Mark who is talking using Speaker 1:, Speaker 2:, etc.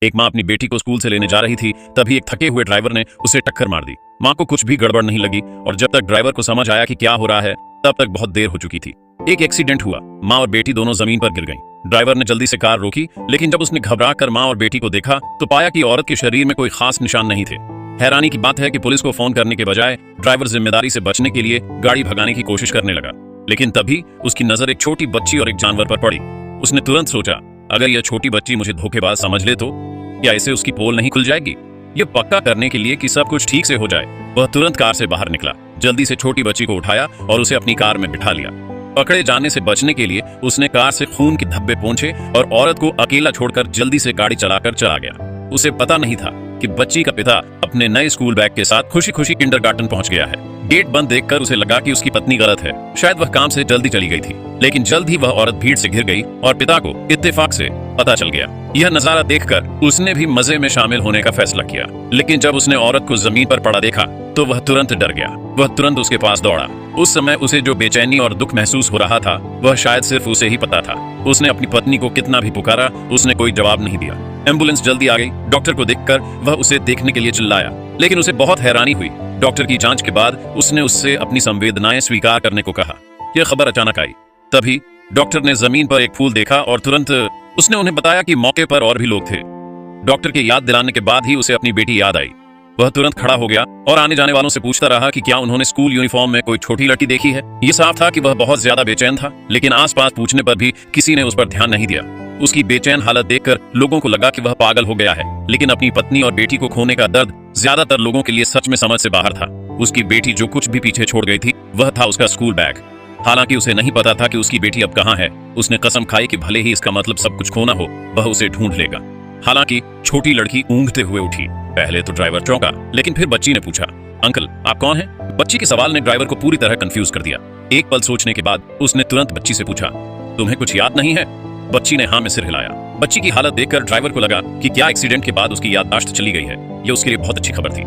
Speaker 1: एक माँ अपनी बेटी को स्कूल से लेने जा रही थी, तभी एक थके हुए ड्राइवर ने उसे टक्कर मार दी। माँ को कुछ भी गड़बड़ नहीं लगी और जब तक ड्राइवर को समझ आया कि क्या हो रहा है तब तक बहुत देर हो चुकी थी। एक एक्सीडेंट हुआ, माँ और बेटी दोनों जमीन पर गिर गईं। ड्राइवर ने जल्दी से कार रोकी, लेकिन जब उसने घबरा कर माँ और बेटी को देखा तो पाया कि औरत के शरीर में कोई खास निशान नहीं थे। हैरानी की बात है कि पुलिस को फोन करने के बजाय ड्राइवर जिम्मेदारी से बचने के लिए गाड़ी भगाने की कोशिश करने लगा, लेकिन तभी उसकी नजर एक छोटी बच्ची और एक जानवर पर पड़ी। उसने तुरंत सोचा, अगर यह छोटी बच्ची मुझे धोखेबाज समझ ले तो क्या इससे उसकी पोल नहीं खुल जाएगी। यह पक्का करने के लिए कि सब कुछ ठीक से हो जाए, वह तुरंत कार से बाहर निकला, जल्दी से छोटी बच्ची को उठाया और उसे अपनी कार में बिठा लिया। पकड़े जाने से बचने के लिए उसने कार से खून के धब्बे पोंछे और औरत को अकेला छोड़कर जल्दी से गाड़ी चलाकर चला गया। उसे पता नहीं था कि बच्ची का पिता अपने नए स्कूल बैग के साथ खुशी खुशी किंडरगार्टन पहुंच गया है। गेट बंद देखकर उसे लगा कि उसकी पत्नी गलत है, शायद वह काम से जल्दी चली गई थी, लेकिन जल्द ही वह औरत भीड़ से घिर गई और पिता को इत्तेफाक से पता चल गया। यह नजारा देखकर उसने भी मजे में शामिल होने का फैसला किया, लेकिन जब उसने औरत को जमीन पर पड़ा देखा तो वह तुरंत डर गया। वह तुरंत उसके पास दौड़ा। उस समय उसे जो बेचैनी और दुख महसूस हो रहा था वह शायद सिर्फ उसे ही पता था। उसने अपनी पत्नी को कितना भी पुकारा, उसने कोई जवाब नहीं दिया। एम्बुलेंस जल्दी आ गई। डॉक्टर को देखकर वह उसे देखने के लिए चिल्लाया, लेकिन उसे बहुत हैरानी हुई। डॉक्टर की जांच के बाद उसने उससे अपनी संवेदनाएं स्वीकार करने को कहा। यह खबर अचानक आई। तभी डॉक्टर ने जमीन पर एक फूल देखा और तुरंत उसने उन्हें बताया कि मौके पर और भी लोग थे। डॉक्टर के याद दिलाने के बाद ही उसे अपनी बेटी याद आई। वह तुरंत खड़ा हो गया और आने जाने वालों से पूछता रहा कि क्या उन्होंने स्कूल यूनिफॉर्म में कोई छोटी लड़की देखी है। ये साफ था कि वह बहुत ज्यादा बेचैन था, लेकिन आसपास पूछने पर भी किसी ने उस पर ध्यान नहीं दिया। उसकी बेचैन हालत देखकर लोगों को लगा कि वह पागल हो गया है, लेकिन अपनी पत्नी और बेटी को खोने का दर्द ज्यादातर लोगों के लिए सच में समझ से बाहर था। उसकी बेटी जो कुछ भी पीछे छोड़ गई थी वह था उसका स्कूल बैग। हालांकि उसे नहीं पता था कि उसकी बेटी अब कहाँ है। उसने कसम खाई कि भले ही इसका मतलब सब कुछ खोना हो, वह उसे ढूंढ लेगा। हालांकि छोटी लड़की ऊँघते हुए उठी। पहले तो ड्राइवर चौंका, लेकिन फिर बच्ची ने पूछा, अंकल आप कौन हैं? बच्ची के सवाल ने ड्राइवर को पूरी तरह कंफ्यूज कर दिया। एक पल सोचने के बाद उसने तुरंत बच्ची से पूछा, तुम्हें कुछ याद नहीं है? बच्ची ने हाँ में सिर हिलाया। बच्ची की हालत देखकर ड्राइवर को लगा कि क्या एक्सीडेंट के बाद उसकी याददाश्त चली गई है। यह उसके लिए बहुत अच्छी खबर थी।